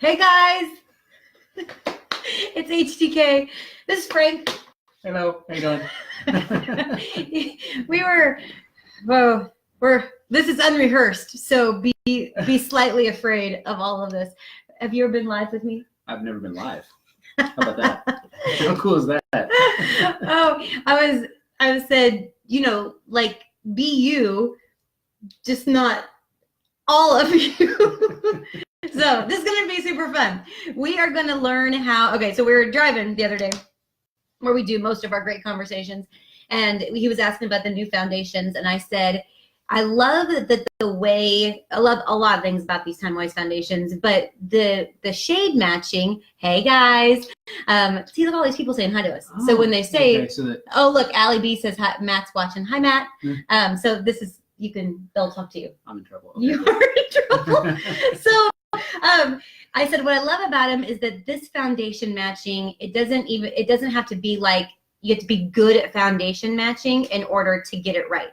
Hey guys, it's HDK. This is Frank. Hello, how you doing? This is unrehearsed, so be slightly afraid of all of this. Have you ever been live with me? I've never been live. How about that? How cool is that? Oh, I was said, like be you, just not all of you. So this is going to be super fun. We are going to learn how, so we were driving the other day where we do most of our great conversations. And he was asking about the new foundations. And I said, I love that I love a lot of things about these time-wise foundations, but the shade matching, hey guys, see, look, all these people saying hi to us. Oh, so when they say, okay, oh, look, Allie B says hi, Matt's watching. Hi, Matt. So this is, they'll talk to you. I'm in trouble. Okay. You are in trouble. So I said, what I love about him is that this foundation matching, it doesn't have to be like, you have to be good at foundation matching in order to get it right.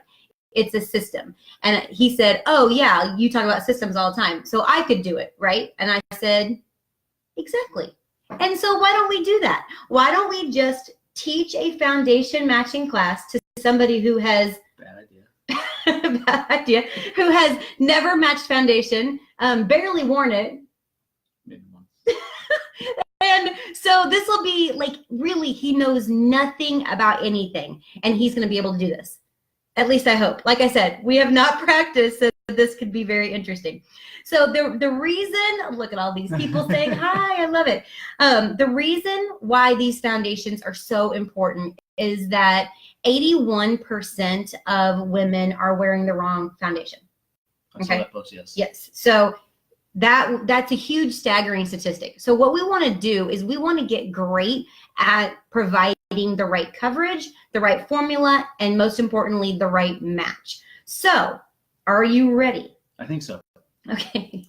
It's a system. And he said, oh yeah, you talk about systems all the time, so I could do it, right? And I said, exactly. And so why don't we do that? Why don't we just teach a foundation matching class to somebody who has bad idea, who has never matched foundation, barely worn it. Maybe once. And so this will be like, really, he knows nothing about anything, and he's going to be able to do this. At least I hope. Like I said, we have not practiced, so this could be very interesting. So the reason, look at all these people saying hi, I love it. The reason why these foundations are so important is that 81% of women are wearing the wrong foundation. I saw that post, yes. Yes. So that's a huge staggering statistic. So what we want to do is we want to get great at providing the right coverage, the right formula, and most importantly, the right match. So are you ready? I think so. Okay.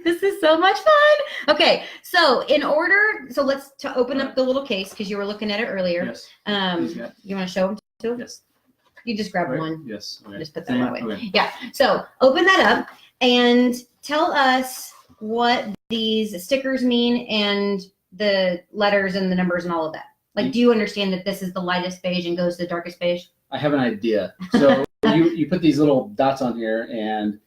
This is so much fun. Okay. So let's open up the little case because you were looking at it earlier. Yes. You want to show them too? Yes. You just grab one. Yes. Okay. Just put that away. Okay. Yeah. So open that up and tell us what these stickers mean and the letters and the numbers and all of that. Like, do you understand that this is the lightest beige and goes to the darkest beige? I have an idea. So you put these little dots on here, and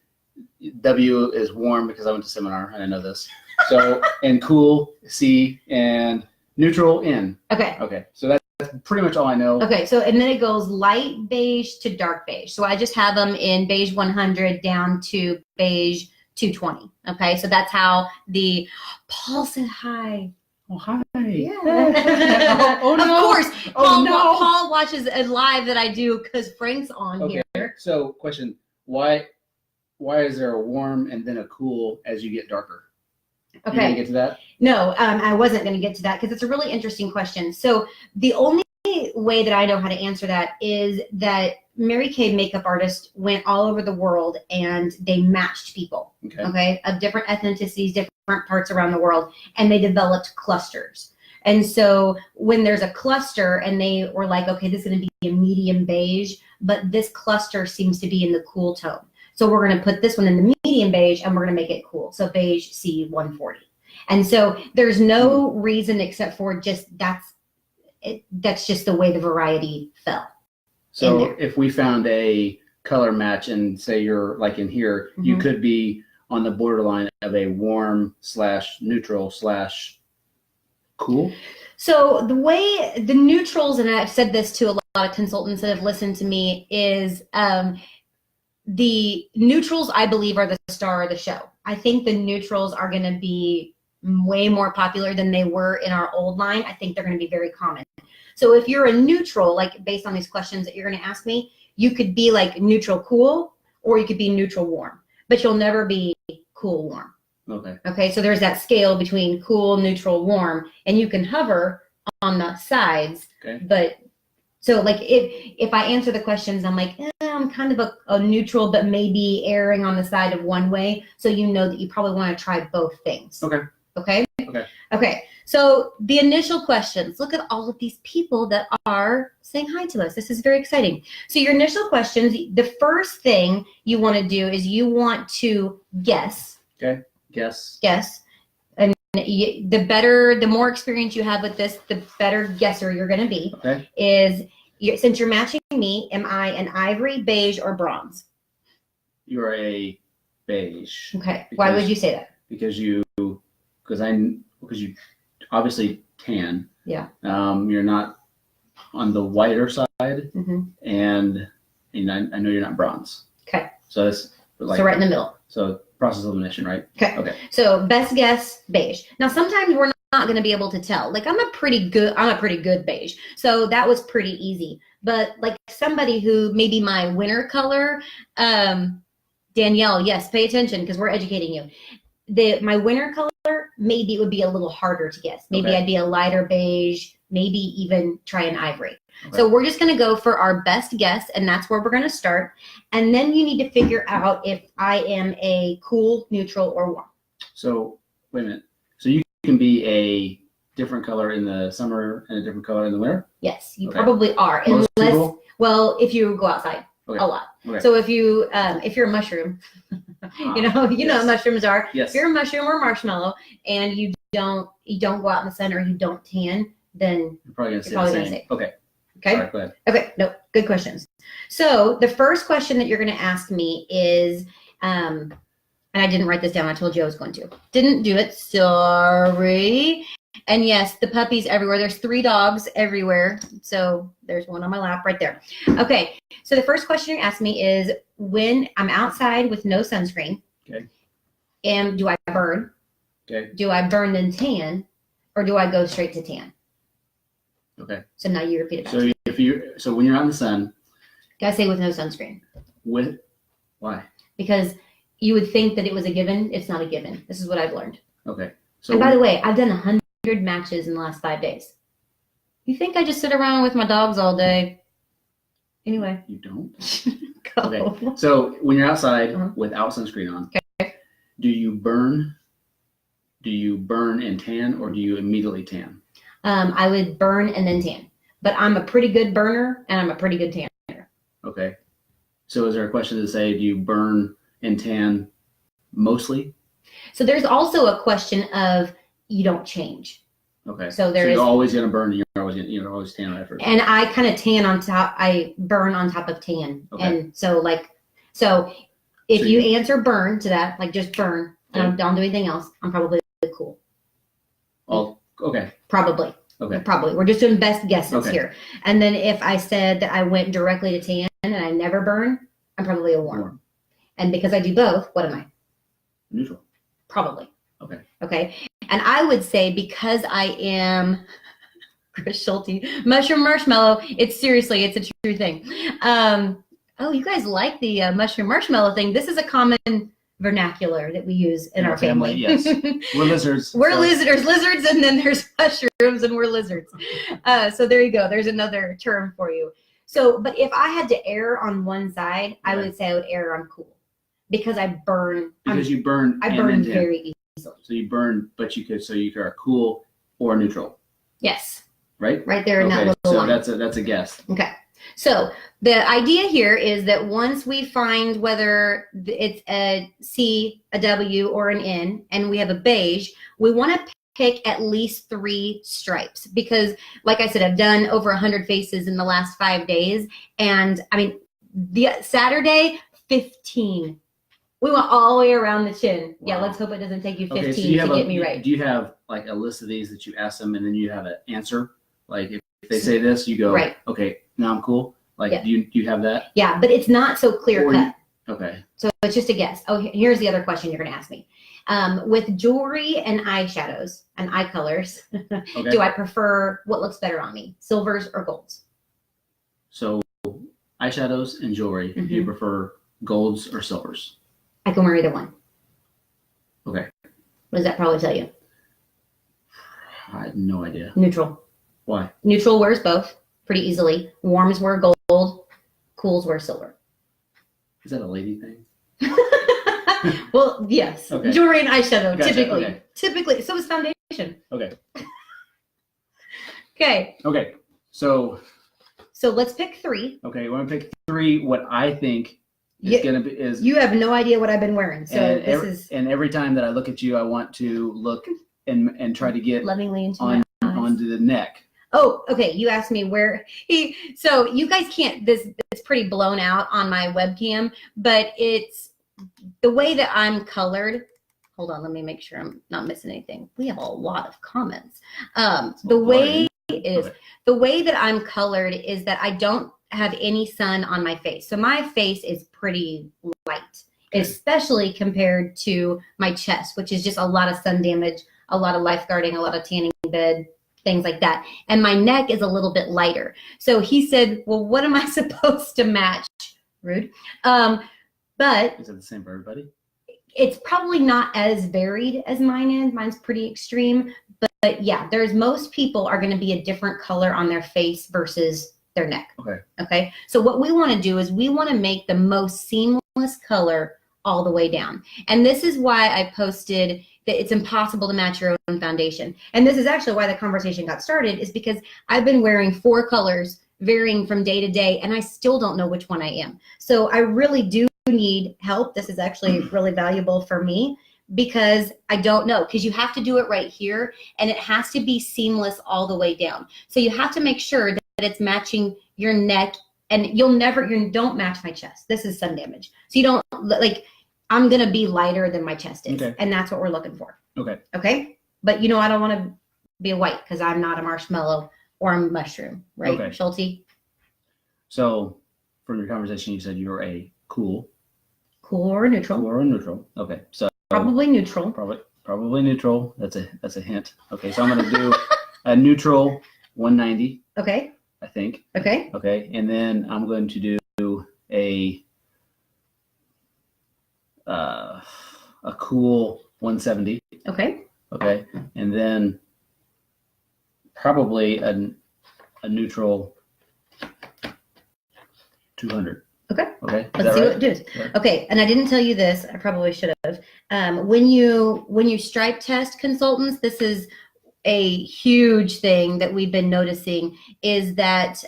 W is warm because I went to seminar and I know this. So, and cool, C, and neutral, N. Okay. Okay. So that's pretty much all I know. Okay. So, and then it goes light beige to dark beige. So I just have them in beige 100 down to beige 220. Okay. So that's how Paul said hi. Oh, hi. Yeah. Oh, no. Of course. Paul Oh, watches a live that I do because Frank's on here. So question, why is there a warm and then a cool as you get darker? Okay. You gonna get to that? No, I wasn't going to get to that because it's a really interesting question. So the only way that I know how to answer that is that Mary Kay makeup artists went all over the world and they matched people, okay, of different ethnicities, different parts around the world, and they developed clusters. And so when there's a cluster and they were like, okay, this is going to be a medium beige, but this cluster seems to be in the cool tone. So we're going to put this one in the medium beige and we're going to make it cool. So beige C140. And so there's no reason except for just that's just the way the variety fell. So if we found a color match and say you're like in here, you could be on the borderline of a warm / neutral / cool. So the way the neutrals, and I've said this to a lot of consultants that have listened to me, is the neutrals, I believe, are the star of the show. I think the neutrals are going to be way more popular than they were in our old line. I think they're going to be very common. So if you're a neutral, like based on these questions that you're going to ask me, you could be like neutral cool, or you could be neutral warm, but you'll never be cool warm. Okay. Okay. So there's that scale between cool, neutral, warm, and you can hover on the sides. Okay. But so like if I answer the questions, I'm like, I'm kind of a neutral, but maybe erring on the side of one way. So you know that you probably want to try both things. Okay. Okay. Okay. Okay. So the initial questions, look at all of these people that are saying hi to us. This is very exciting. So your initial questions, the first thing you want to do is you want to guess. Okay. Guess. Guess the more experience you have with this, the better guesser you're going to be. Okay. Since you're matching me, am I an ivory, beige, or bronze? You're a beige. Okay. Why would you say that? Because you obviously tan. Yeah. You're not on the whiter side, and I know you're not bronze. Okay. So that's like, so right in the middle. So process elimination, right? Okay. Okay. So best guess, beige. Now sometimes we're not going to be able to tell. Like I'm a pretty good beige. So that was pretty easy. But like somebody who maybe my winter color, Danielle, yes, pay attention because we're educating you. My winter color, maybe it would be a little harder to guess. Maybe I'd be a lighter beige, maybe even try an ivory. Okay. So we're just going to go for our best guess, and that's where we're going to start. And then you need to figure out if I am a cool, neutral, or warm. So wait a minute. So you can be a different color in the summer and a different color in the winter? Yes, you probably are. Most people? Well, if you go outside a lot. Okay. So if you're a mushroom, you know what mushrooms are. Yes. If you're a mushroom or marshmallow and you don't go out in the sun or you don't tan, then you're probably gonna say. Okay. Okay. Sorry, go ahead. Okay. No, good questions. So the first question that you're going to ask me is, and I didn't write this down. I told you I was going to. Didn't do it. Sorry. And yes, the puppies everywhere. There's 3 dogs everywhere. So there's one on my lap right there. Okay. So the first question you're asking me is when I'm outside with no sunscreen. Okay. And do I burn? Okay. Do I burn then tan? Or do I go straight to tan? Okay. So now you repeat it. So when you're out in the sun. Gotta say with no sunscreen. Why? Because you would think that it was a given. It's not a given. This is what I've learned. Okay. So and by the way, I've done 100 matches in the last 5 days. You think I just sit around with my dogs all day? Anyway. You don't? Go. Okay. So when you're outside without sunscreen on, do you burn and tan, or do you immediately tan? I would burn and then tan. But I'm a pretty good burner and I'm a pretty good tanner. Okay. So is there a question to say, do you burn and tan mostly? So there's also a question of you don't change. Okay. So you're always going to burn and you're always tan after. And I kind of tan on top. I burn on top of tan. Okay. And so if you answer burn to that, like just burn, and don't do anything else, I'm probably cool. Okay. Probably. Okay. Probably. We're just doing best guesses here. And then if I said that I went directly to tan and I never burn, I'm probably a warm. And because I do both, what am I? Neutral. Probably. Okay. Okay. And I would say because I am Chris Schulte, mushroom marshmallow, it's a true thing. You guys like the mushroom marshmallow thing. This is a common vernacular that we use in our family. Yes. We're lizards. We're lizards, and then there's mushrooms, and we're lizards. So there you go. There's another term for you. So, but if I had to err on one side, I would say I would err on cool, because I burn. You burn. I burn very easily. So you burn, but you are cool or neutral. Yes. Right. Right there in that little line. That's a guess. Okay. So the idea here is that once we find whether it's a C, a W, or an N, and we have a beige, we want to pick at least 3 stripes, because like I said, I've done over 100 faces in the last 5 days. And I mean, the Saturday, 15. We went all the way around the chin. Wow. Yeah, let's hope it doesn't take you 15 to get me right. Do you have like a list of these that you ask them and then you have an answer? Like if they say this, you go, right. Okay, now I'm cool. Like, do you have that? Yeah, but it's not so clear cut. Okay. So it's just a guess. Oh, here's the other question you're going to ask me. With jewelry and eyeshadows and eye colors, do I prefer what looks better on me, silvers or golds? So eyeshadows and jewelry, do you prefer golds or silvers? I can wear either one. Okay. What does that probably tell you? I have no idea. Neutral. Why? Neutral wears both pretty easily. Warms wear gold. Cools wear silver. Is that a lady thing? Well, yes. Okay. Jewelry and eyeshadow, gotcha. typically. Okay. Typically. So is foundation. Okay. Okay. Okay. So let's pick 3. Okay, we're gonna pick 3. What I think is gonna be is you have no idea what I've been wearing. So and every time that I look at you, I want to look and try to get lovingly into my eyes. onto the neck. Oh, okay. You asked me where so you guys can't, it's pretty blown out on my webcam, but it's the way that I'm colored. Hold on, let me make sure I'm not missing anything. We have a lot of comments. The way that I'm colored is that I don't have any sun on my face. So my face is pretty light, especially compared to my chest, which is just a lot of sun damage, a lot of lifeguarding, a lot of tanning bed, things like that. And my neck is a little bit lighter. So he said, well, what am I supposed to match? Rude. But is it the same for everybody? It's probably not as varied as mine is. Mine's pretty extreme. But yeah, most people are going to be a different color on their face versus their neck. Okay. So what we want to do is we want to make the most seamless color all the way down. And this is why I posted that it's impossible to match your own foundation. And this is actually why the conversation got started, is because I've been wearing 4 colors varying from day to day, and I still don't know which one I am. So I really do need help. This is actually really valuable for me because I don't know, because you have to do it right here and it has to be seamless all the way down. So you have to make sure that it's matching your neck, and you don't match my chest. This is sun damage. So you don't, like, I'm going to be lighter than my chest is. And that's what we're looking for. Okay. But I don't want to be a white because I'm not a marshmallow or a mushroom, right? Schulte? So from your conversation, you said you were a cool or neutral. Cool or neutral. Okay. So probably neutral. Probably neutral. That's a hint. Okay. So I'm going to do a neutral 190. Okay. I think. Okay. Okay. And then I'm going to do a cool 170. Okay. Okay. And then probably a neutral 200. Okay. Okay. Let's see what it does. Yeah. Okay. And I didn't tell you this. I probably should have. When you stripe test consultants, this is a huge thing that we've been noticing is that,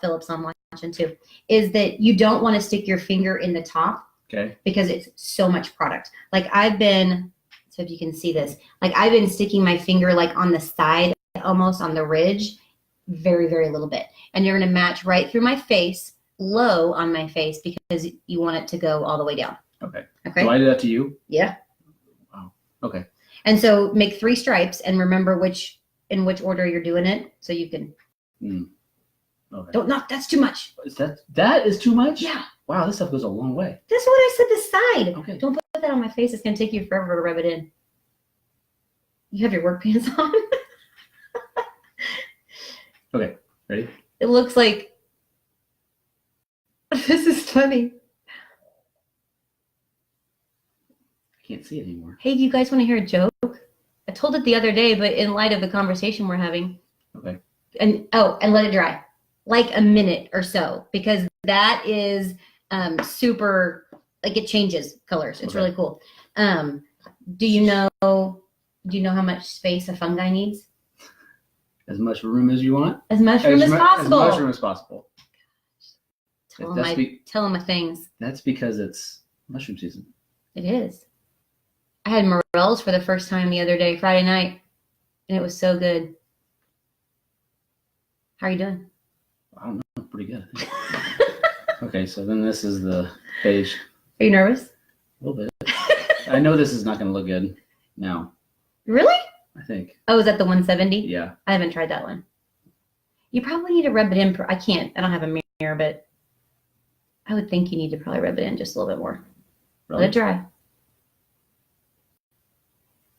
Philip's on watching too, is that you don't want to stick your finger in the top. Okay. Because it's so much product. Like so if you can see this, like I've been sticking my finger like on the side, almost on the ridge, very, very little bit. And you're going to match right through my face, low on my face, because you want it to go all the way down. Okay. Okay. Do I do that to you? Yeah. Wow. Okay. And so make 3 stripes and remember in which order you're doing it. So you can, okay. Don't knock, that's too much. That is too much? Yeah. Wow, this stuff goes a long way. That's what I said, the side. Okay. Don't put that on my face. It's going to take you forever to rub it in. You have your work pants on? Okay, ready? It looks like, this is funny. I can't see it anymore. Hey, do you guys want to hear a joke? I told it the other day, but in light of the conversation we're having. Okay. And let it dry. Like a minute or so, because that is super, like it changes colors. It's really cool. Do you know how much space a fungi needs? As much room as you want? As much room as possible. As much room as possible. Tell them my things. That's because it's mushroom season. It is. I had morels for the first time the other day, Friday night, and it was so good. How are you doing? I don't know. Pretty good. Okay, so then this is the page. Are you nervous? A little bit. I know this is not going to look good now. Really? I think. Oh, is that the 170? Yeah. I haven't tried that one. You probably need to rub it in. I can't. I don't have a mirror, but I would think you need to probably rub it in just a little bit more. Really? Let it dry.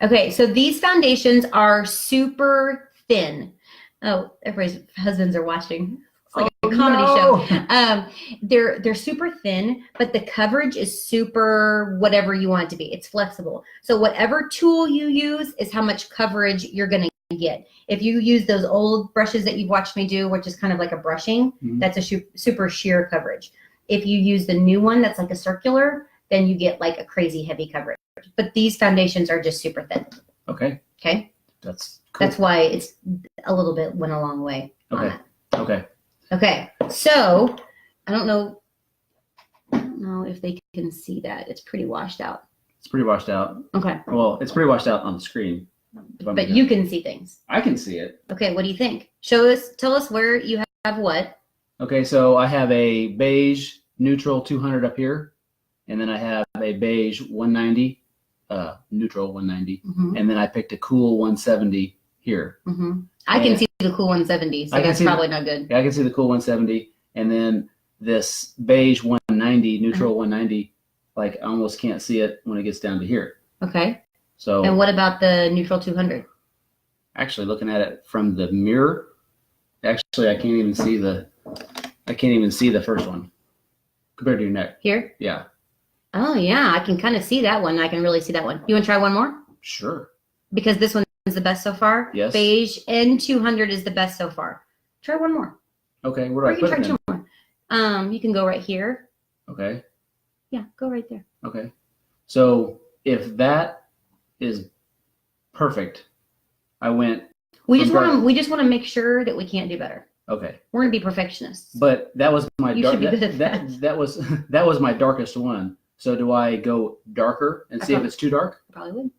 Okay, so these foundations are super thin. Oh, everybody's husbands are watching. It's like a comedy show. They're super thin, but the coverage is super whatever you want it to be. It's flexible. So whatever tool you use is how much coverage you're going to get. If you use those old brushes that you've watched me do, which is kind of like a brushing, that's a super sheer coverage. If you use the new one that's like a circular, then you get like a crazy heavy coverage. But these foundations are just super thin. Okay. Okay. That's cool. That's why it's a little bit went a long way. Okay. Okay. Okay. So I don't know if they can see that. It's pretty washed out. It's pretty washed out. Okay. Well, it's pretty washed out on the screen. But you can see things. I can see it. Okay, what do you think? Tell us where you have what. Okay, so I have a beige neutral 200 up here, and then I have a beige 190, neutral 190, and then I picked a cool 170 here. I can see the cool 170, so that's probably not good. Yeah, I can see the cool 170, and then this beige 190, neutral 190, like I almost can't see it when it gets down to here. Okay. So. And what about the neutral 200? Actually, looking at it from the mirror, actually I can't even see the first one compared to your neck. Here? Yeah. Oh yeah, I can kind of see that one. I can really see that one. You want to try one more? Sure. Because this one is the best so far. Yes. Beige and 200 is the best so far. Try one more. Okay. Where do I put it? You can try two more. You can go right here. Okay. Yeah, go right there. Okay. So if that is perfect, we just want to make sure that we can't do better. Okay. We're gonna be perfectionists. But that was my that was my darkest one. So do I go darker and see if it's too dark? Probably would.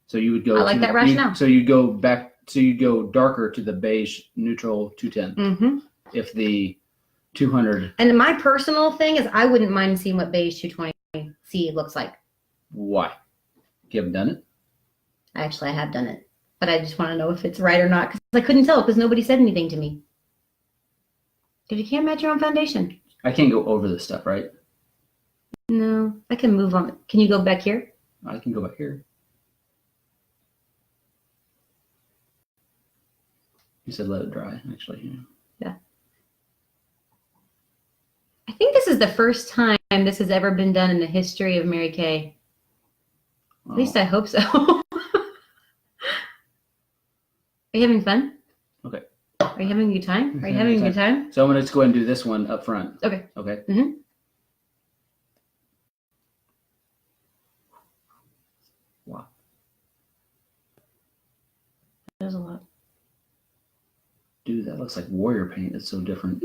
So you would go. I like that rationale. So you'd go back. So you'd go darker to the beige neutral 210. If the 200. And my personal thing is, I wouldn't mind seeing what beige 220C looks like. Why? You haven't done it? Actually, I have done it, but I just want to know if it's right or not, because I couldn't tell because nobody said anything to me. Because you can't match your own foundation. I can't go over this stuff, right? No, I can move on. Can you go back here? I can go back here. You said let it dry, actually. Yeah. I think this is the first time this has ever been done in the history of Mary Kay. At least I hope so. Are you having fun? Okay. Are you having a good time? Are you having a good time? So I'm going to go ahead and do this one up front. Okay. Okay. Wow. There's a lot. Dude, that looks like warrior paint. It's so different.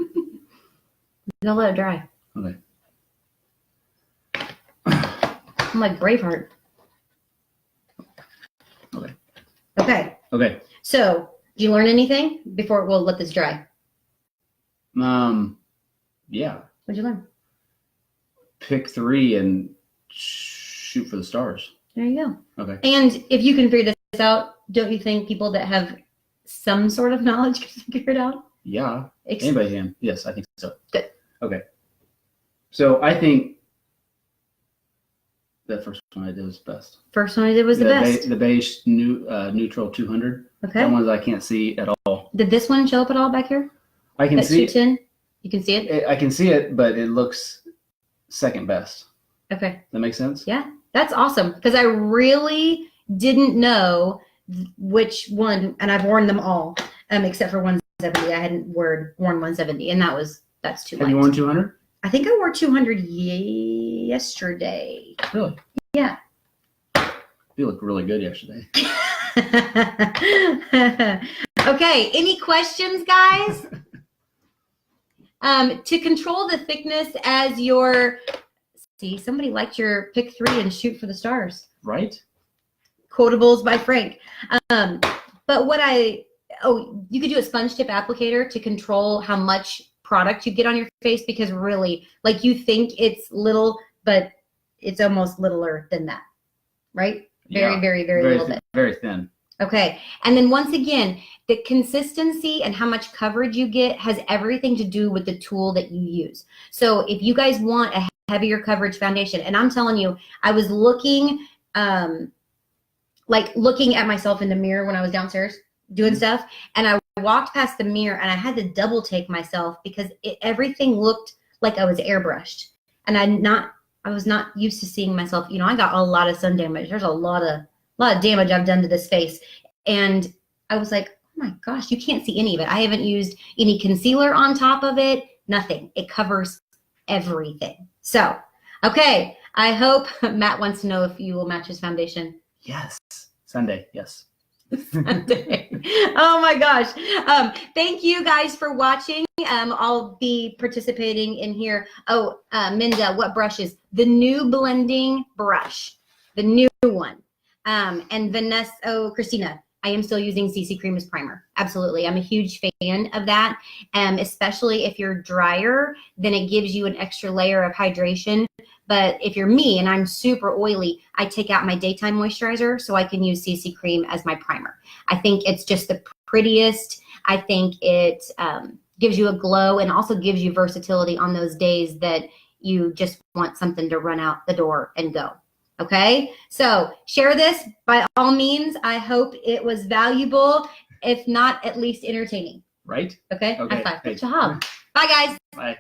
Don't let it dry. Okay. I'm like Braveheart. Okay. Okay. Okay. So, did you learn anything before we'll let this dry? Yeah. What'd you learn? Pick 3 and shoot for the stars. There you go. Okay. And if you can figure this out, don't you think people that have some sort of knowledge can figure it out? Yeah. Anybody can. Yes, I think so. Good. Okay. So I think the first one I did was best. First one I did was the best. The beige neutral 200. Okay. That one's I can't see at all. Did this one show up at all back here? I can see it. You can see it? I can see it, but it looks second best. Okay. That makes sense? Yeah. That's awesome. Because I really didn't know which one, and I've worn them all, except for 170. I hadn't worn 170, and that's too light. Have you worn 200? I think I wore 200 yesterday. Really? Yeah. You look really good yesterday. Okay. Any questions, guys? To control the thickness as somebody liked your pick 3 and shoot for the stars. Right? Quotables by Frank. But you could do a sponge tip applicator to control how much product you get on your face, because really, like, you think it's little, but it's almost littler than that, right? Very, Yeah. very, very little bit. Very thin. Okay. And then once again, the consistency and how much coverage you get has everything to do with the tool that you use. So if you guys want a heavier coverage foundation, and I'm telling you, I was looking at myself in the mirror when I was downstairs doing stuff, and I walked past the mirror and I had to double take myself because everything looked like I was airbrushed, and I was not used to seeing myself. I got a lot of sun damage. There's a lot of damage I've done to this face, and I was like, oh my gosh, you can't see any of it. I haven't used any concealer on top of it. Nothing. It covers everything. So, okay. I hope Matt wants to know if you will match his foundation. Yes. Sunday. Yes. Sunday. Oh my gosh. Thank you guys for watching. I'll be participating in here. Oh, Minda, what brush is the new blending brush? the new one. And Vanessa, Christina, I am still using CC cream as primer. Absolutely. I'm a huge fan of that. Especially if you're drier, then it gives you an extra layer of hydration. But if you're me and I'm super oily, I take out my daytime moisturizer so I can use CC cream as my primer. I think it's just the prettiest. I think it gives you a glow and also gives you versatility on those days that you just want something to run out the door and go. Okay, so share this by all means. I hope it was valuable, if not at least entertaining. Right? Okay, Okay. high five. Hey. Good job. Bye, guys. Bye.